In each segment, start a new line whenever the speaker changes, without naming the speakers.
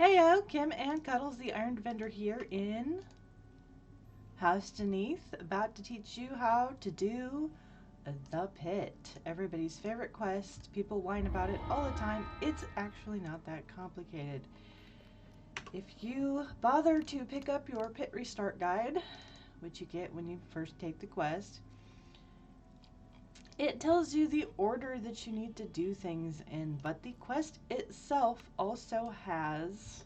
Heyo, Kimmeh and Cuddles, the Iron Vendor here in House Denise, about to teach you how to do the pit. Everybody's favorite quest. People whine about it all the time. It's actually not that complicated. If you bother to pick up your pit restart guide, which you get when you first take the quest, it tells you the order that you need to do things in, but the quest itself also has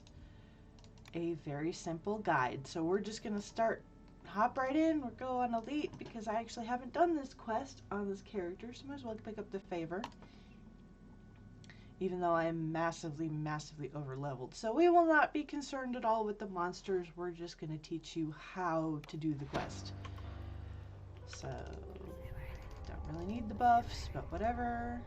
a very simple guide. So we're just going to hop right in. We'll go on Elite because I actually haven't done this quest on this character, so might as well pick up the favor. Even though I'm massively over leveled. So we will not be concerned at all with the monsters. We're just going to teach you how to do the quest. So, don't really need the buffs, but whatever.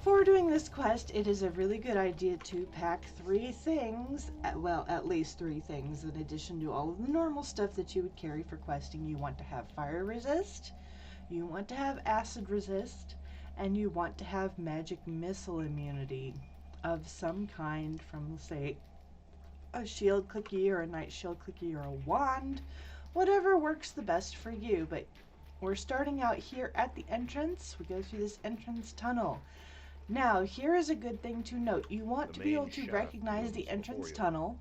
For doing this quest, it is a really good idea to pack 3 things, well, at least 3 things, in addition to all of the normal stuff that you would carry for questing. You want to have fire resist, you want to have acid resist, and you want to have magic missile immunity of some kind from, say, a shield cookie or a night shield cookie or a wand, whatever works the best for you. But we're starting out here at the entrance. We go through this entrance tunnel. Now, here is a good thing to note. You want to be able to recognize the entrance tunnel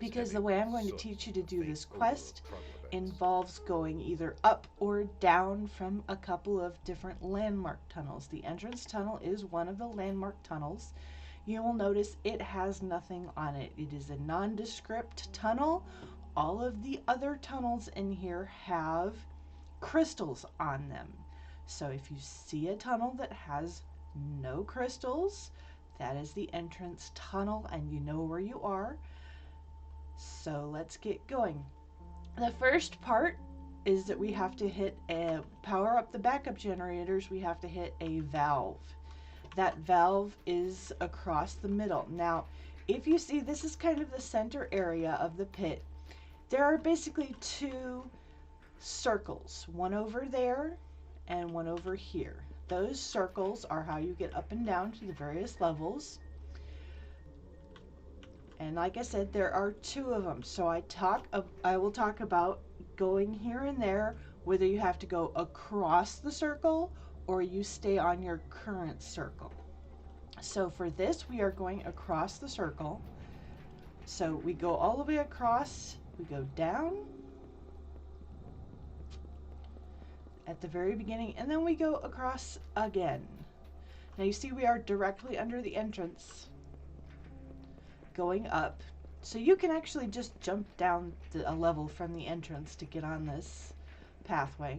because the way I'm going to teach you to do this quest involves going either up or down from a couple of different landmark tunnels. The entrance tunnel is one of the landmark tunnels. You will notice it has nothing on it. It is a nondescript tunnel. All of the other tunnels in here have crystals on them. So if you see a tunnel that has no crystals, that is the entrance tunnel and you know where you are. So let's get going. The first part is that we have to hit power up the backup generators. We have to hit a valve. That valve is across the middle. Now, if you see, this is kind of the center area of the pit. There are basically 2 circles, one over there and one over here. Those circles are how you get up and down to the various levels. And like I said, there are 2 of them. So I will talk about going here and there, whether you have to go across the circle or you stay on your current circle. So for this, we are going across the circle. So we go all the way across, we go down at the very beginning, and then we go across again. Now you see we are directly under the entrance, going up. So you can actually just jump down a level from the entrance to get on this pathway.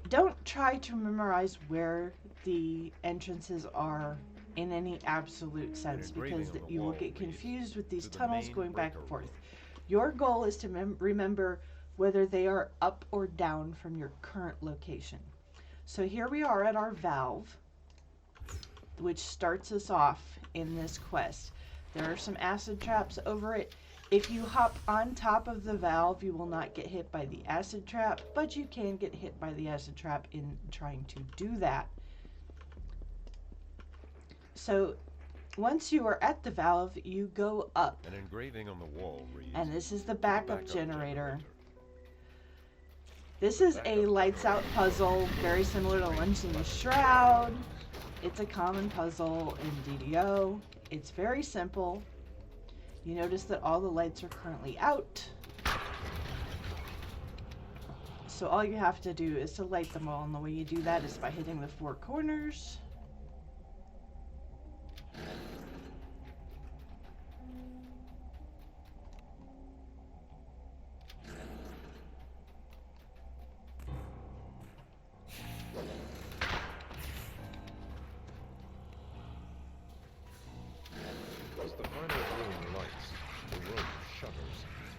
Don't try to memorize where the entrances are in any absolute sense, because you will get confused with these tunnels going back and forth. Your goal is to remember whether they are up or down from your current location. So here we are at our valve, which starts us off in this quest. There are some acid traps over it. If you hop on top of the valve, you will not get hit by the acid trap, but you can get hit by the acid trap in trying to do that. So once you are at the valve, you go up.
An engraving on the wall reads,
and this is the backup generator. This is a lights out puzzle, very similar to Lunch in the Shroud. It's a common puzzle in DDO. It's very simple. You notice that all the lights are currently out. So all you have to do is to light them all, and the way you do that is by hitting the 4 corners.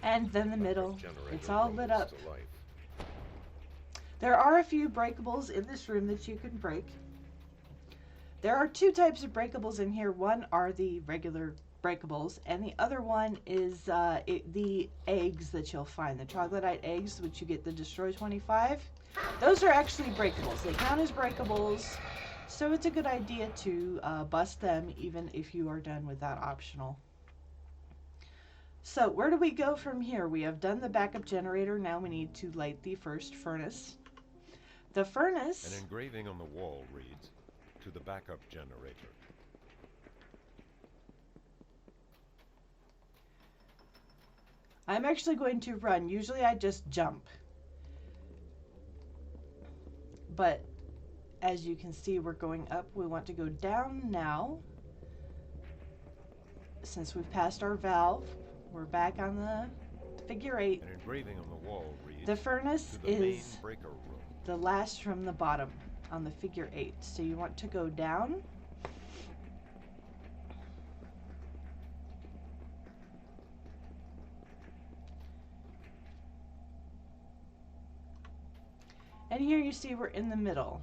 And then the middle, it's all lit up. There are a few breakables in this room that you can break. There are 2 types of breakables in here. One are the regular breakables, and the other one is the eggs that you'll find, the troglodyte eggs, which you get the Destroy 25. Those are actually breakables. They count as breakables, so it's a good idea to bust them even if you are done with that optional. So where do we go from here? We have done the backup generator. Now we need to light the first furnace. The
An
furnace,
engraving on the wall reads, "To the backup generator."
I'm actually going to run. Usually I just jump. But as you can see, we're going up. We want to go down now. Since we've passed our valve, we're back on the figure 8.
An engraving on the wall reads,
The furnace
"To the main
is
breaker room."
the last from the bottom on the figure 8. So you want to go down. And here you see we're in the middle.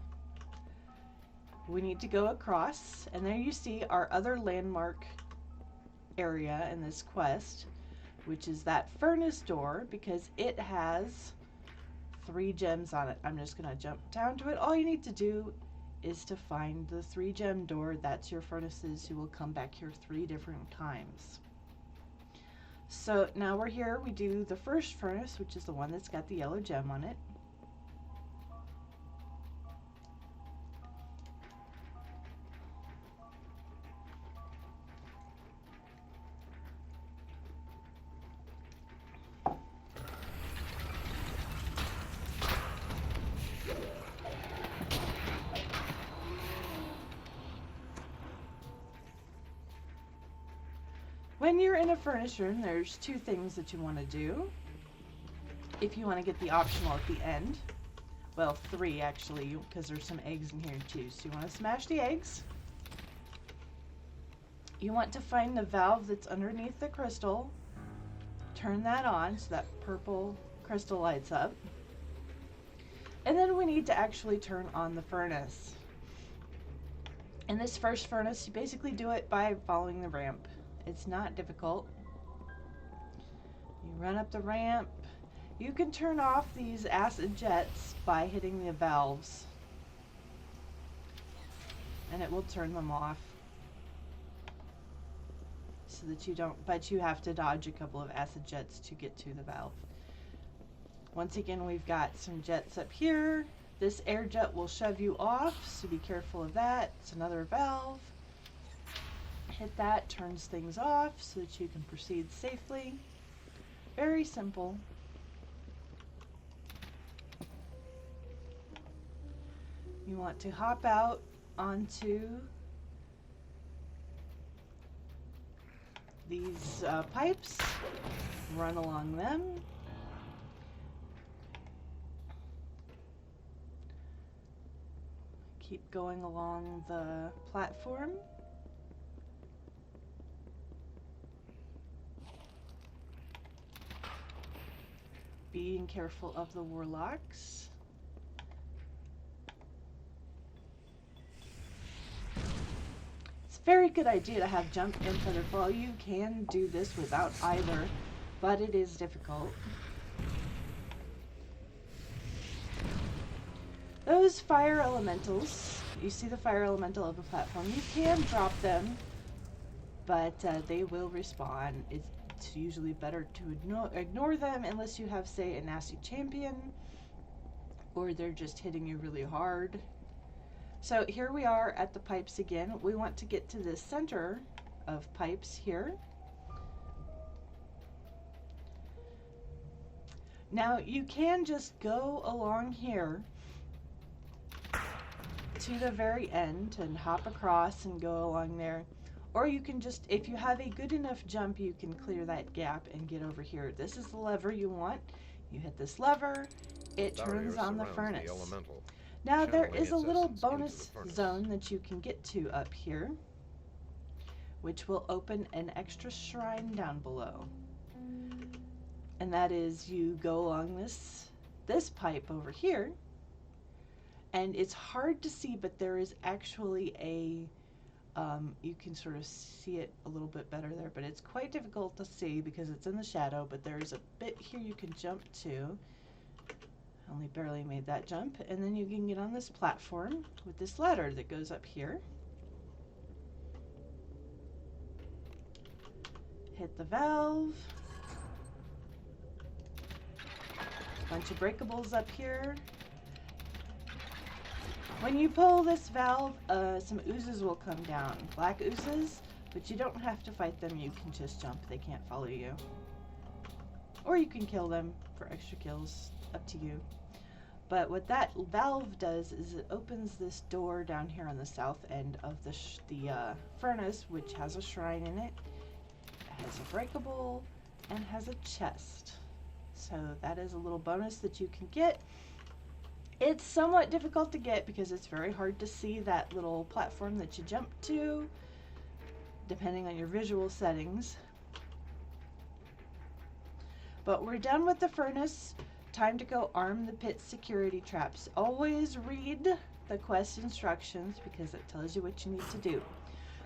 We need to go across, and there you see our other landmark area in this quest, which is that furnace door, because it has 3 gems on it. I'm just going to jump down to it. All you need to do is to find the 3 gem door. That's your furnaces. You will come back here 3 different times. So now we're here. We do the first furnace, which is the one that's got the yellow gem on it. When you're in a furnace room, there's 2 things that you want to do. If you want to get the optional at the end. Well, 3 actually, because there's some eggs in here too. So you want to smash the eggs. You want to find the valve that's underneath the crystal. Turn that on so that purple crystal lights up. And then we need to actually turn on the furnace. In this first furnace, you basically do it by following the ramp. It's not difficult. You run up the ramp. You can turn off these acid jets by hitting the valves, and it will turn them off so that you don't, but you have to dodge a couple of acid jets to get to the valve. Once again, we've got some jets up here. This air jet will shove you off, so be careful of that. It's another valve. Hit that, turns things off so that you can proceed safely. Very simple. You want to hop out onto these pipes, run along them. Keep going along the platform. Being careful of the warlocks. It's a very good idea to have jump and featherfall. You can do this without either, but it is difficult. Those fire elementals, you see the fire elemental of the platform, you can drop them, but they will respawn. It's usually better to ignore them unless you have, say, a nasty champion or they're just hitting you really hard. So here we are at the pipes again. We want to get to the center of pipes here. Now you can just go along here to the very end and hop across and go along there. Or you can just, if you have a good enough jump, you can clear that gap and get over here. This is the lever you want. You hit this lever, it turns on the furnace. Now there is a little bonus zone that you can get to up here, which will open an extra shrine down below. And that is, you go along this pipe over here, and it's hard to see, but there is actually a you can sort of see it a little bit better there, but it's quite difficult to see because it's in the shadow, but there's a bit here you can jump to. Only barely made that jump. And then you can get on this platform with this ladder that goes up here. Hit the valve. Bunch of breakables up here. When you pull this valve, some oozes will come down. Black oozes, but you don't have to fight them. You can just jump. They can't follow you. Or you can kill them for extra kills. Up to you. But what that valve does is it opens this door down here on the south end of the furnace, which has a shrine in it. It has a breakable and has a chest. So that is a little bonus that you can get. It's somewhat difficult to get because it's very hard to see that little platform that you jump to, depending on your visual settings. But we're done with the furnace. Time to go arm the pit security traps. Always read the quest instructions because it tells you what you need to do.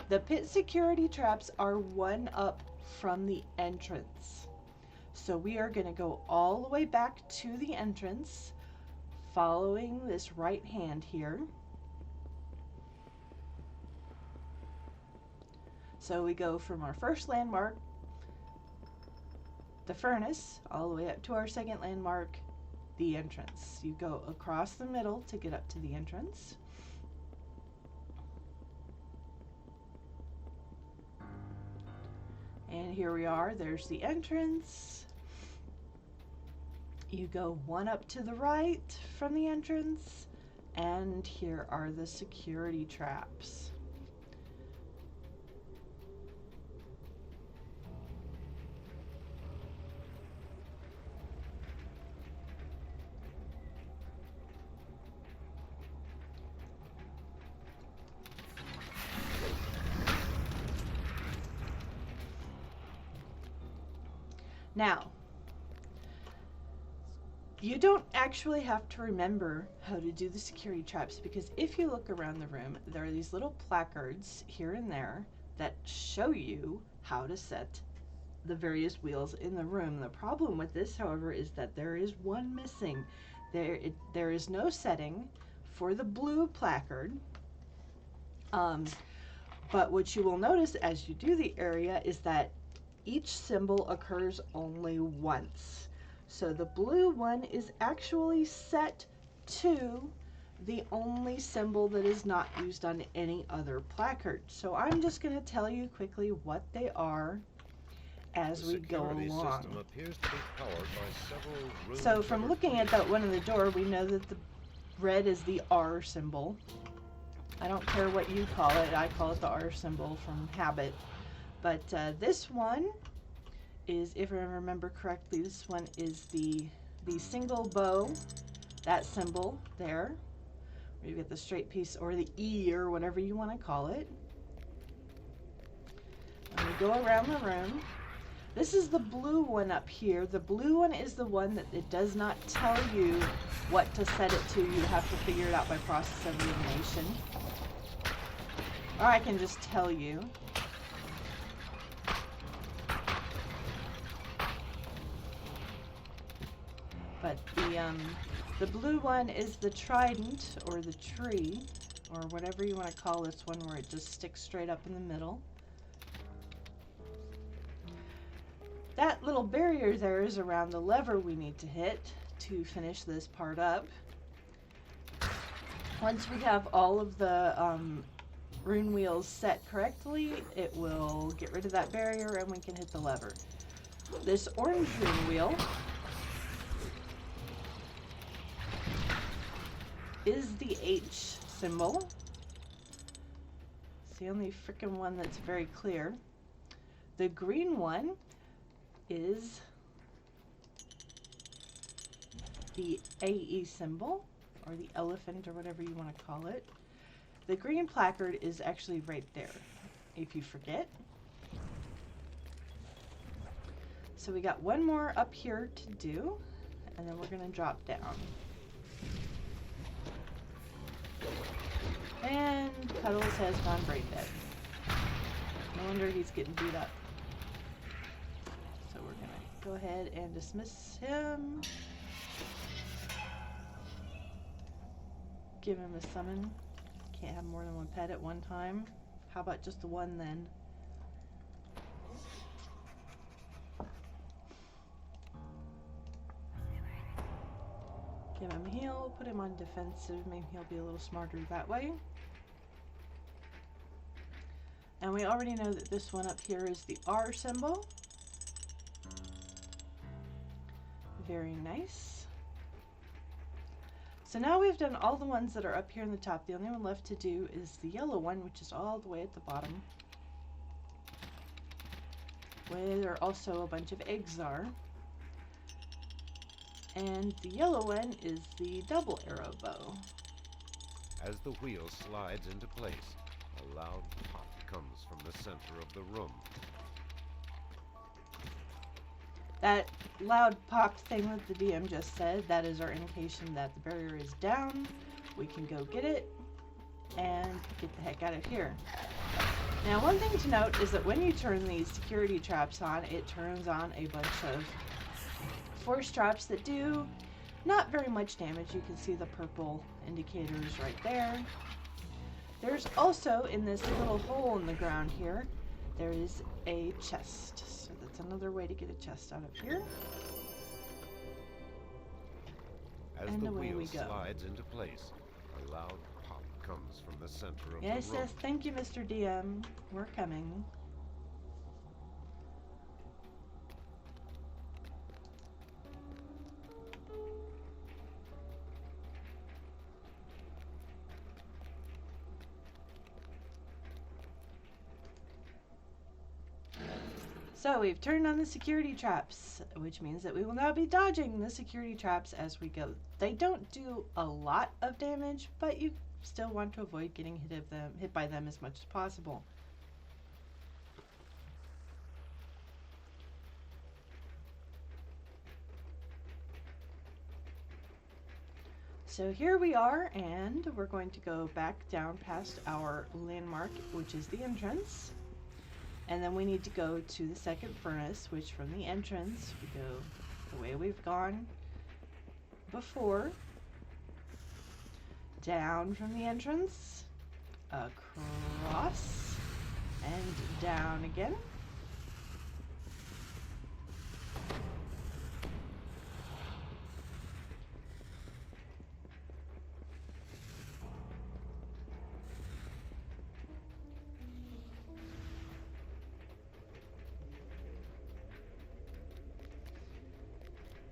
The pit security traps are one up from the entrance. So we are going to go all the way back to the entrance, following this right hand here. So we go from our first landmark, the furnace, all the way up to our second landmark, the entrance. You go across the middle to get up to the entrance. And here we are, there's the entrance. You go one up to the right from the entrance, and here are the security traps. Now, you don't actually have to remember how to do the security traps, because if you look around the room, there are these little placards here and there that show you how to set the various wheels in the room. The problem with this, however, is that there is one missing. There is no setting for the blue placard. But what you will notice as you do the area is that each symbol occurs only once. So the blue one is actually set to the only symbol that is not used on any other placard. So I'm just going to tell you quickly what they are as we go along. So from looking at that one in the door, we know that the red is the R symbol. I don't care what you call it. I call it the R symbol from habit. But this one is, if I remember correctly, this one is the single bow, that symbol there, where you get the straight piece, or the E, or whatever you want to call it. And we go around the room. This is the blue one up here. The blue one is the one that it does not tell you what to set it to. You have to figure it out by process of elimination. Or I can just tell you. But the blue one is the trident, or the tree, or whatever you want to call this one, where it just sticks straight up in the middle. That little barrier there is around the lever we need to hit to finish this part up. Once we have all of the rune wheels set correctly, it will get rid of that barrier and we can hit the lever. This orange rune wheel is the H symbol. It's the only freaking one that's very clear. The green one is the AE symbol, or the elephant, or whatever you want to call it. The green placard is actually right there, if you forget. So we got one more up here to do, and then we're going to drop down. And Cuddles has gone brain dead. No wonder he's getting beat up. So we're going to go ahead and dismiss him. Give him a summon. Can't have more than one pet at one time. How about just the one then? Give him a heal, put him on defensive, maybe he'll be a little smarter that way. And we already know that this one up here is the R symbol. Very nice. So now we've done all the ones that are up here in the top. The only one left to do is the yellow one, which is all the way at the bottom, where also a bunch of eggs are. And the yellow one is the double arrow bow.
As the wheel slides into place, a loud pop comes from the center of the room.
That loud pop thing that the DM just said, that is our indication that the barrier is down. We can go get it and get the heck out of here. Now, one thing to note is that when you turn these security traps on, it turns on a bunch of force traps that do not very much damage. You can see the purple indicators right there. There's also, in this little hole in the ground here, there is a chest. So that's another way to get a chest out of here.
As
And
the
away
wheel
we go.
slides into place, a loud pop comes from the center of
Yes,
the room.
yes, thank you, Mr. DM. We're coming. So we've turned on the security traps, which means that we will now be dodging the security traps as we go. They don't do a lot of damage, but you still want to avoid getting hit by them as much as possible. So here we are, and we're going to go back down past our landmark, which is the entrance. And then we need to go to the second furnace, which from the entrance, we go the way we've gone before. Down from the entrance, across, and down again.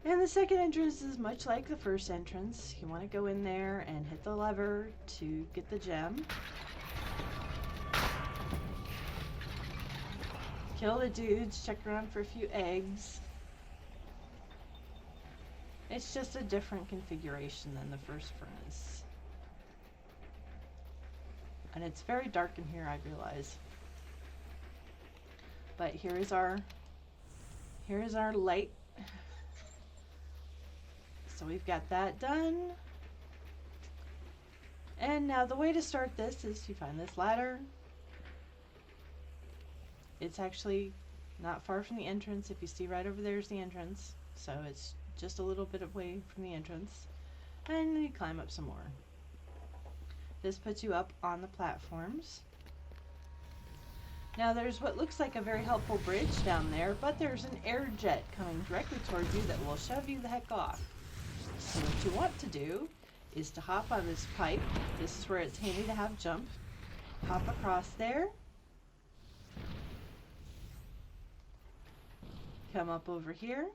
And the second entrance is much like the first entrance. You want to go in there and hit the lever to get the gem. Kill the dudes, check around for a few eggs. It's just a different configuration than the first furnace. And it's very dark in here, I realize. But here is our light. So we've got that done. And now the way to start this is you find this ladder. It's actually not far from the entrance. If you see right over there is the entrance. So it's just a little bit away from the entrance. And you climb up some more. This puts you up on the platforms. Now there's what looks like a very helpful bridge down there, but there's an air jet coming directly towards you that will shove you the heck off. So what you want to do is to hop on this pipe. This is where it's handy to have jump. Hop across there. Come up over here.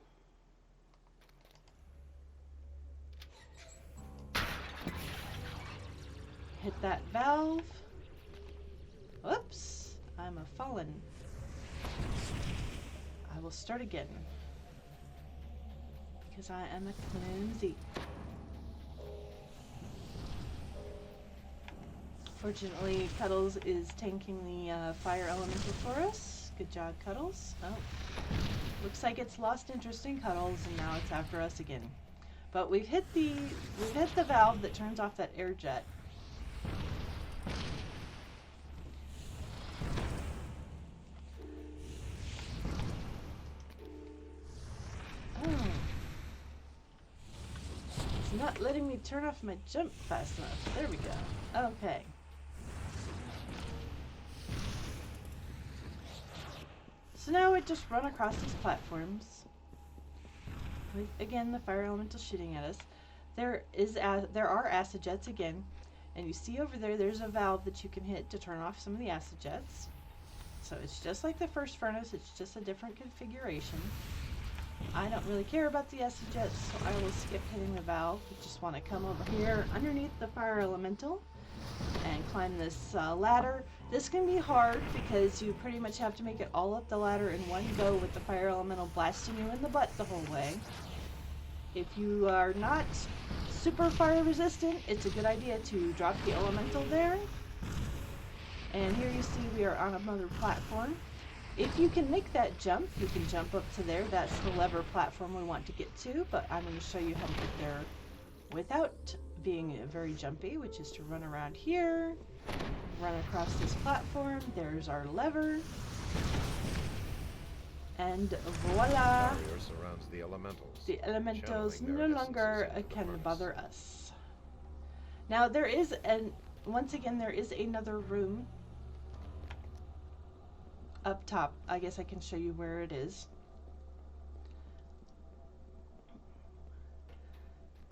Hit that valve. Whoops, I'm a fallen. I will start again. Because I am a clumsy. Fortunately, Cuddles is tanking the fire elemental for us. Good job, Cuddles. Oh, looks like it's lost interest in Cuddles, and now it's after us again. But we've hit the valve that turns off that air jet. Oh. It's not letting me quite turn off my jump fast enough. There we go. Okay. So now we just run across these platforms. With, again, the fire elemental shooting at us. There are acid jets again. And you see over there, there's a valve that you can hit to turn off some of the acid jets. So it's just like the first furnace, it's just a different configuration. I don't really care about the acid jets, so I will skip hitting the valve. We just want to come over here underneath the fire elemental and climb this ladder. This can be hard because you pretty much have to make it all up the ladder in one go with the fire elemental blasting you in the butt the whole way. If you are not super fire resistant, it's a good idea to drop the elemental there. And here you see we are on another platform. If you can make that jump, you can jump up to there. That's the lever platform we want to get to, but I'm going to show you how to get there without being very jumpy, which is to run around here, run across this platform. There's our lever. And voila!
Barrier surrounds the elementals.
The elementals
channeling
no
their
longer
essences into the
can
furnace.
bother us. Now there is once again there is another room up top. I guess I can show you where it is.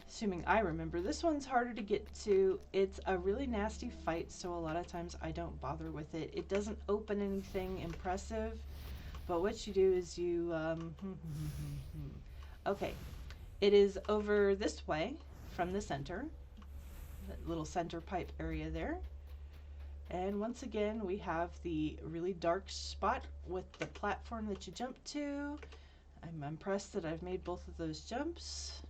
Assuming I remember. This one's harder to get to. It's a really nasty fight, so a lot of times I don't bother with it. It doesn't open anything impressive. But what you do is you, okay, it is over this way from the center, that little center pipe area there. And once again, we have the really dark spot with the platform that you jump to. I'm impressed that I've made both of those jumps.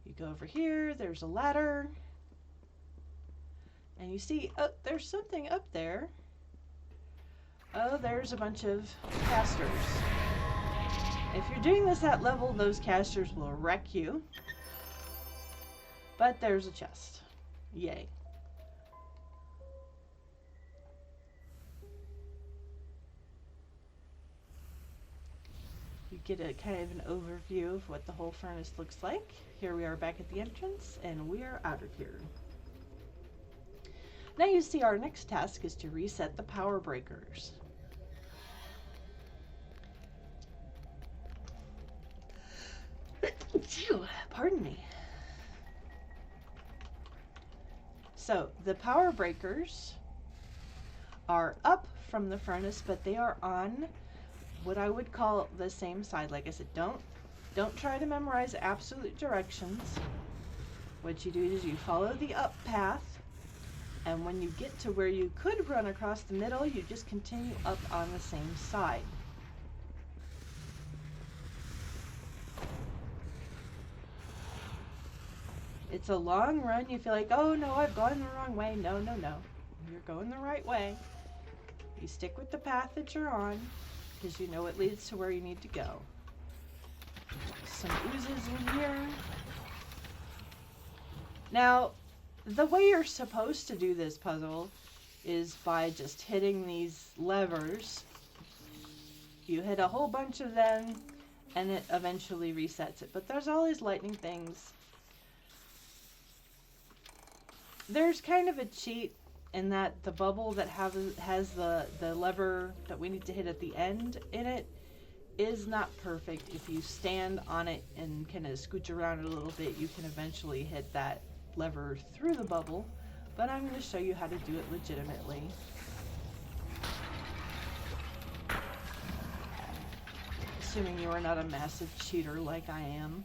You go over here, there's a ladder. And you see, oh, there's something up there. Oh, there's a bunch of casters. If you're doing this at level, those casters will wreck you. But there's a chest. Yay. You get a kind of an overview of what the whole furnace looks like. Here we are back at the entrance, and we are out of here. Now you see our next task is to reset the power breakers. Pardon me. So the power breakers are up from the furnace, but they are on what I would call the same side. Like I said, don't try to memorize absolute directions. What you do is you follow the up path, and when you get to where you could run across the middle, you just continue up on the same side. It's a long run. You feel like, oh no, I've gone the wrong way. No, no, no. You're going the right way. You stick with the path that you're on because you know it leads to where you need to go. Some oozes in here. Now, the way you're supposed to do this puzzle is by just hitting these levers. You hit a whole bunch of them and it eventually resets it. But there's all these lightning things. There's kind of a cheat in that the bubble that has the lever that we need to hit at the end in it is not perfect. If you stand on it and kind of scooch around it a little bit, you can eventually hit that lever through the bubble. But I'm going to show you how to do it legitimately. Assuming you are not a massive cheater like I am.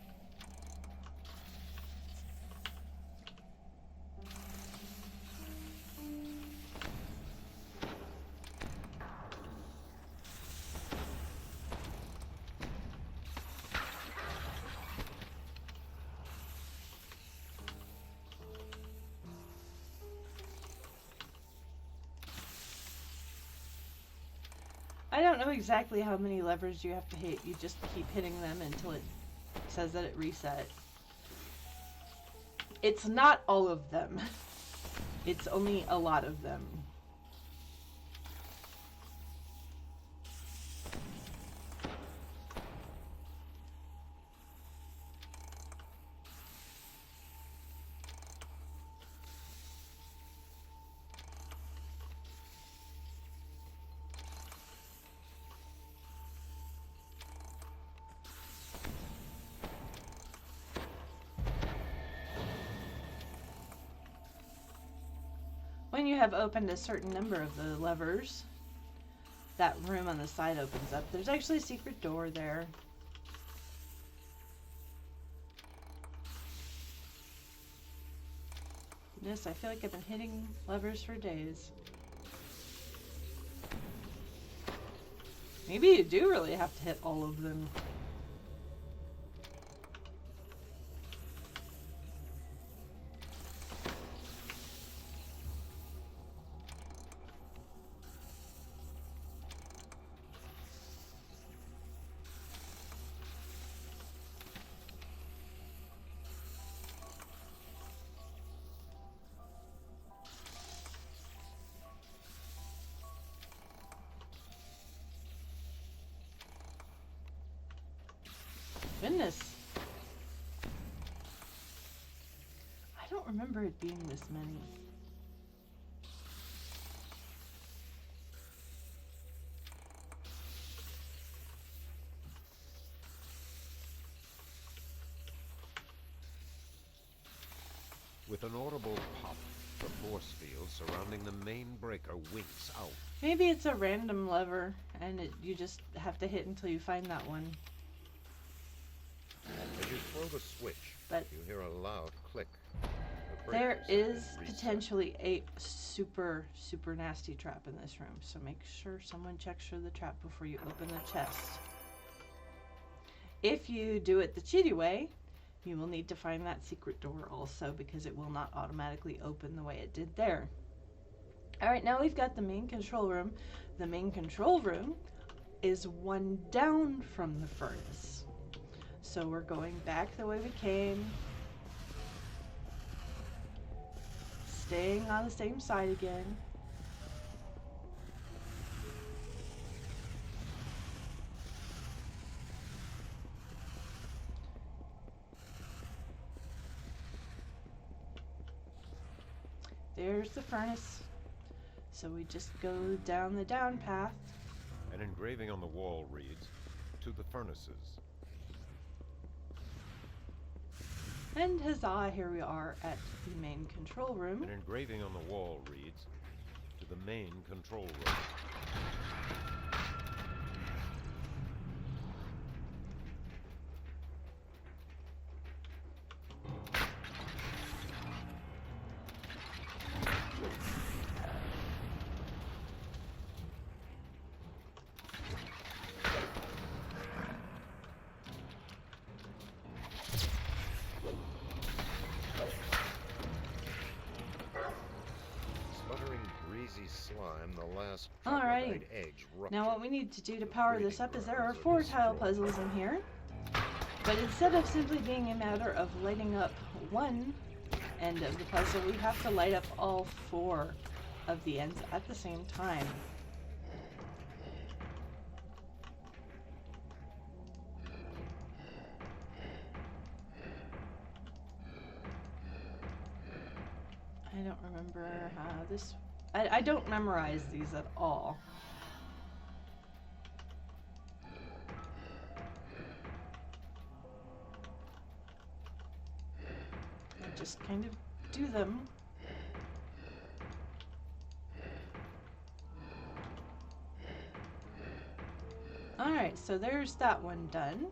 I don't know exactly how many levers you have to hit. You just keep hitting them until it says that it reset. It's not all of them. It's only a lot of them. you have opened a certain number of the levers, that room on the side opens up. There's actually a secret door there. Goodness, I feel like I've been hitting levers for days. Maybe you do really have to hit all of them. Goodness. I don't remember it being this many.
With an audible pop, the force field surrounding the main breaker winks out.
Maybe it's a random lever, and you just have to hit until you find that one.
As you throw the switch,
But
you hear a loud click. The
there
breakers have
is
been reset.
potentially a super nasty trap in this room, so make sure someone checks for the trap before you open the chest. If you do it the cheaty way, you will need to find that secret door also, because it will not automatically open the way it did there. Alright, now we've got the main control room. The main control room is one down from the furnace. So we're going back the way we came. Staying on the same side again. There's the furnace. So we just go down the down path.
An engraving on the wall reads, "To the furnaces."
And huzzah, here we are at the main control room.
An engraving on the wall reads, "To the main control room." Slime, the last
Alrighty.
eggs
Now what we need to do to power this up is there are 4 tile puzzles in here. But instead of simply being a matter of lighting up one end of the puzzle, we have to light up all 4 of the ends at the same time. I don't remember how this... I don't memorize these at all. I just kind of do them. Alright, so there's that one done.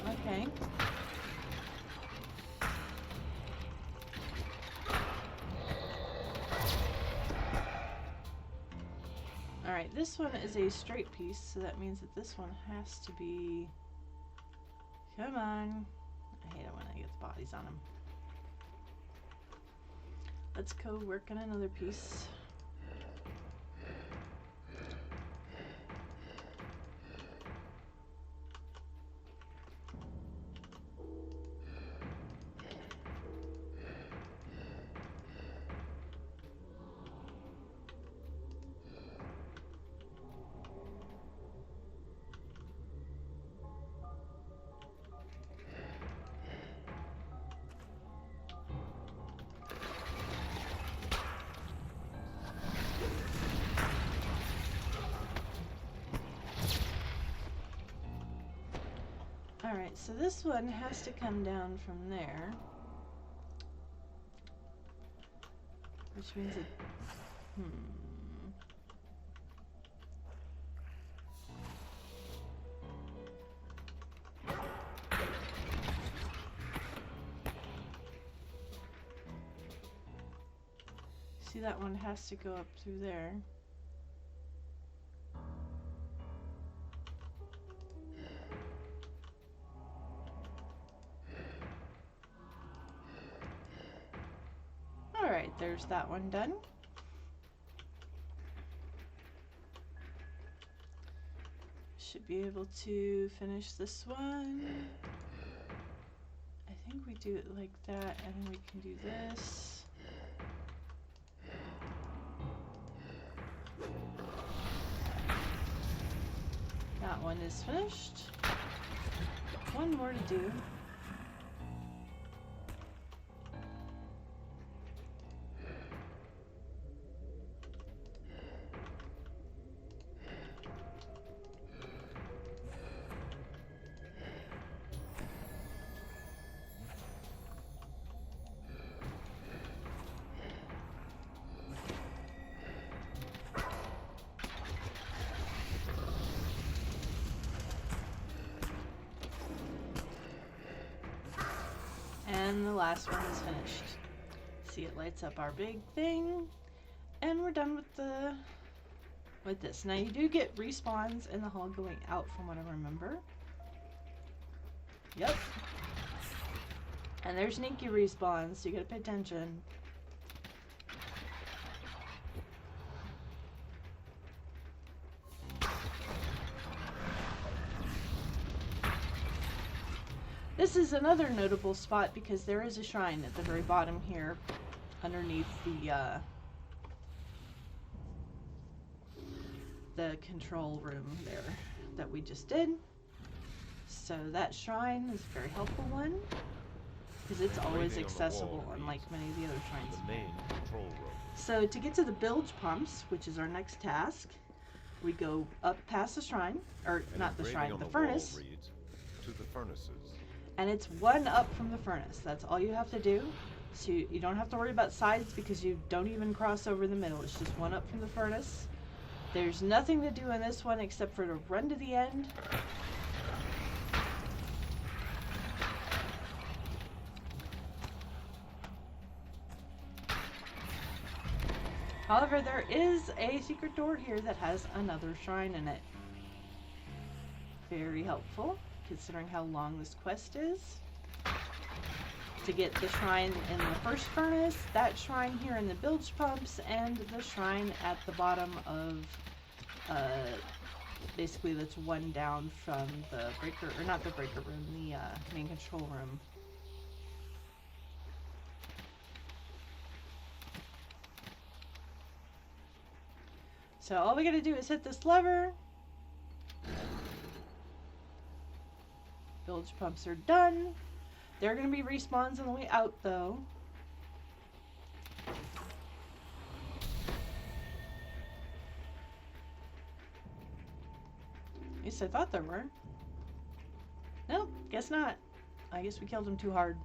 Okay. Alright, this one is a straight piece, so that means that this one has to be... Come on. I hate it when I get the bodies on them. Let's go work on another piece. Alright, so this one has to come down from there. Which means it... See, that one has to go up through there. Alright, there's that one done. Should be able to finish this one. I think we do it like that, and then we can do this. That one is finished. One more to do. And the last one is finished. See, it lights up our big thing, and we're done with this. Now you do get respawns in the hall going out, from what I remember. Yep. And there's sneaky respawns, so you gotta pay attention. This is another notable spot because there is a shrine at the very bottom here, underneath the control room there that we just did. So that shrine is a very helpful one because it's always accessible, unlike many of the other shrines.
The main control room.
So to get to the bilge pumps, which is our next task, we go up past the shrine, or
An
not the shrine,
engraving
the
on the wall
furnace.
reads, "To the furnaces."
And it's one up from the furnace. That's all you have to do. So you don't have to worry about sides because you don't even cross over the middle. It's just one up from the furnace. There's nothing to do in this one except for to run to the end. However, there is a secret door here that has another shrine in it. Very helpful, considering how long this quest is. To get the shrine in the first furnace, that shrine here in the bilge pumps, and the shrine at the bottom of, basically that's one down from the breaker, or not the breaker room, the main control room. So all we gotta do is hit this lever. Bilge pumps are done. There are going to be respawns on the way out, though. At least I thought there were. Nope, guess not. I guess we killed him too hard.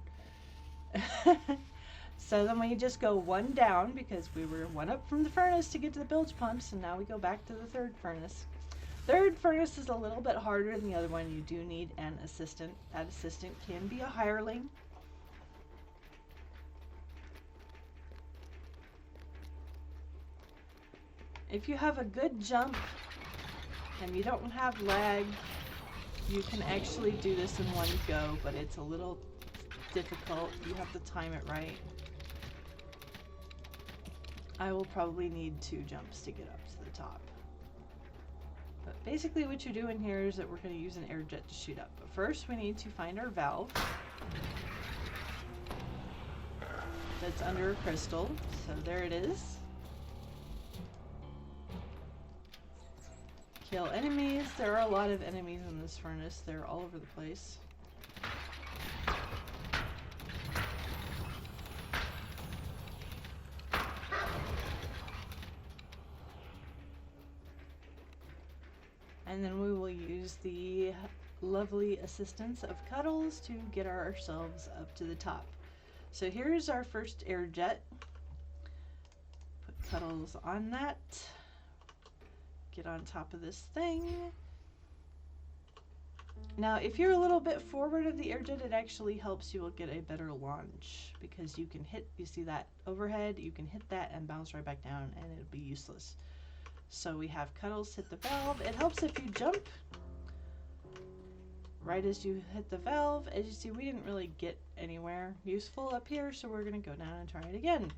So then we just go one down because we were one up from the furnace to get to the bilge pumps, and now we go back to the third furnace. Third furnace is a little bit harder than the other one. You do need an assistant. That assistant can be a hireling. If you have a good jump and you don't have lag, you can actually do this in one go, but it's a little difficult. You have to time it right. I will probably need 2 jumps to get up to the top. But basically what you're doing here is that we're going to use an air jet to shoot up. But first we need to find our valve that's under a crystal. So there it is. Kill enemies. There are a lot of enemies in this furnace. They're all over the place. And then we will use the lovely assistance of Cuddles to get ourselves up to the top. So here's our first air jet. Put Cuddles on that. Get on top of this thing. Now, if you're a little bit forward of the air jet, it actually helps you will get a better launch because you can hit, you see that overhead, you can hit that and bounce right back down and it'll be useless. So we have Cuddles hit the valve. It helps if you jump right as you hit the valve. As you see, we didn't really get anywhere useful up here, so we're going to go down and try it again.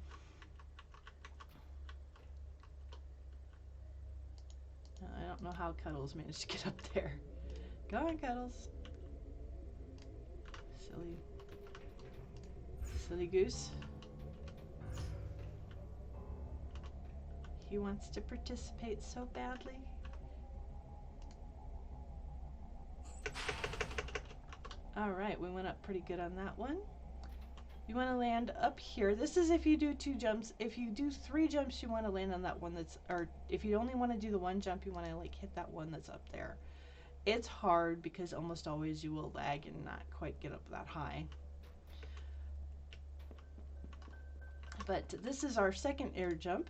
I don't know how Cuddles managed to get up there. Go on, Cuddles. Silly goose. He wants to participate so badly. Alright, we went up pretty good on that one. You want to land up here. This is if you do 2 jumps. If you do 3 jumps, you want to land on that one that's, or if you only want to do the 1 jump, you want to like hit that one that's up there. It's hard because almost always you will lag and not quite get up that high. But this is our second air jump.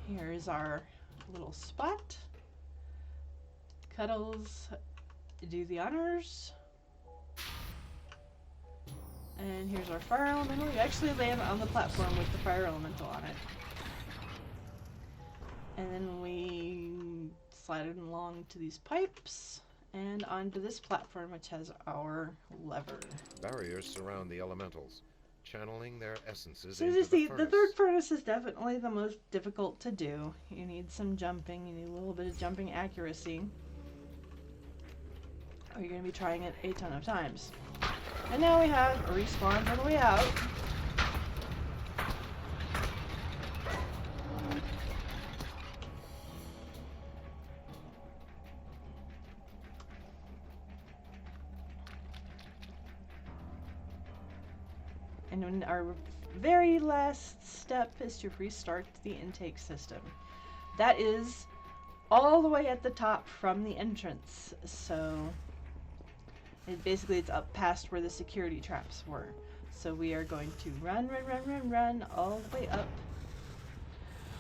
Here is our little spot. Cuddles, do the honors. And here's our fire elemental. You actually land on the platform with the fire elemental on it. And then we slide it along to these pipes and onto this platform, which has our lever.
Barriers surround the elementals, channeling their essences
So
into
you see,
the
the
furnace.
third furnace is definitely the most difficult to do. You need some jumping, you need a little bit of jumping accuracy, or you're going to be trying it a ton of times. And now we have a respawn on the way out. And when our very last step is to restart the intake system. That is all the way at the top from the entrance. So it's up past where the security traps were. So we are going to run all the way up.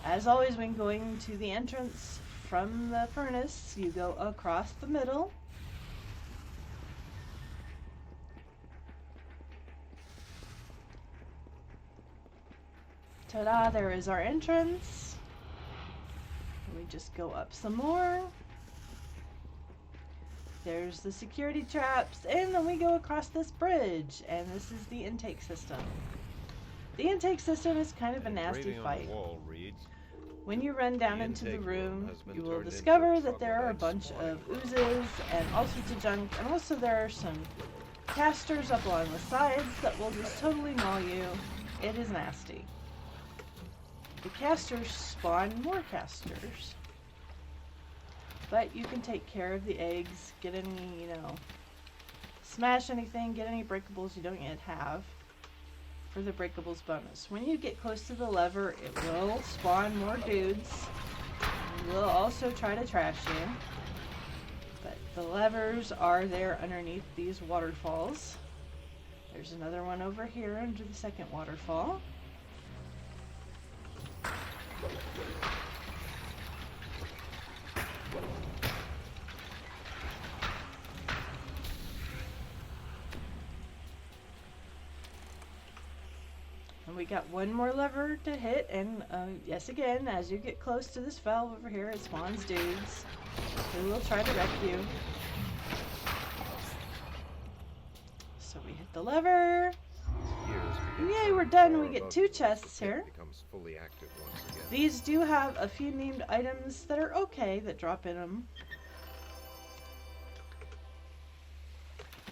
As always, when going to the entrance from the furnace, you go across the middle. Ta-da, there is our entrance. We just go up some more. There's the security traps, and then we go across this bridge, and this is the intake system. The intake system is kind of a nasty fight. When you run down into the room, you will discover that there are a bunch of oozes and all sorts of junk, and also there are some casters up along the sides that will just totally maul you. It is nasty. The casters spawn more casters. But you can take care of the eggs, get any, smash anything, get any breakables you don't yet have for the breakables bonus. When you get close to the lever, it will spawn more dudes. It will also try to trash you. But the levers are there underneath these waterfalls. There's another one over here under the second waterfall. And we got one more lever to hit, and yes, again, as you get close to this valve over here, it spawns dudes who will try to wreck you. So we hit the lever. Yay, we're done. We get 2 chests here.
Fully active once again.
These do have a few named items that are okay that drop in them.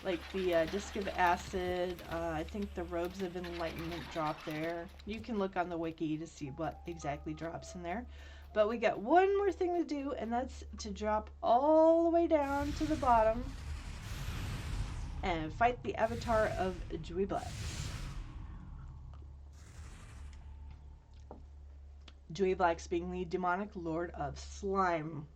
Like the disc of acid, I think the robes of enlightenment drop there. You can look on the wiki to see what exactly drops in there. But we got one more thing to do, and that's to drop all the way down to the bottom and fight the avatar of Dweeblex. Dweeblax being the demonic lord of slime.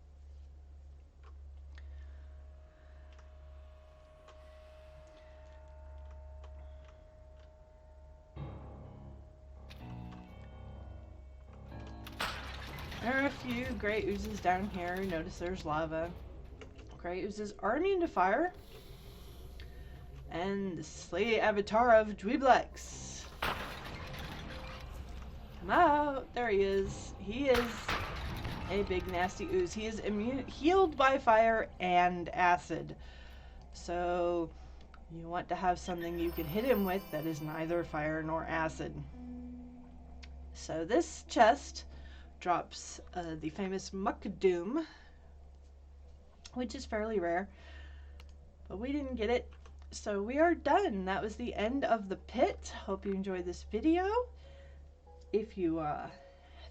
There are a few gray oozes down here. Notice there's lava. Gray oozes are immune to fire. And the slay avatar of Dweeblax. Come out. There he is. He is a big nasty ooze. He is healed by fire and acid. So you want to have something you can hit him with that is neither fire nor acid. So this chest drops the famous Muck Doom, which is fairly rare, but we didn't get it. So we are done. That was the end of the pit. Hope you enjoyed this video. If you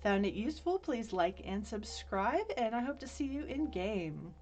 found it useful, please like and subscribe, and I hope to see you in game.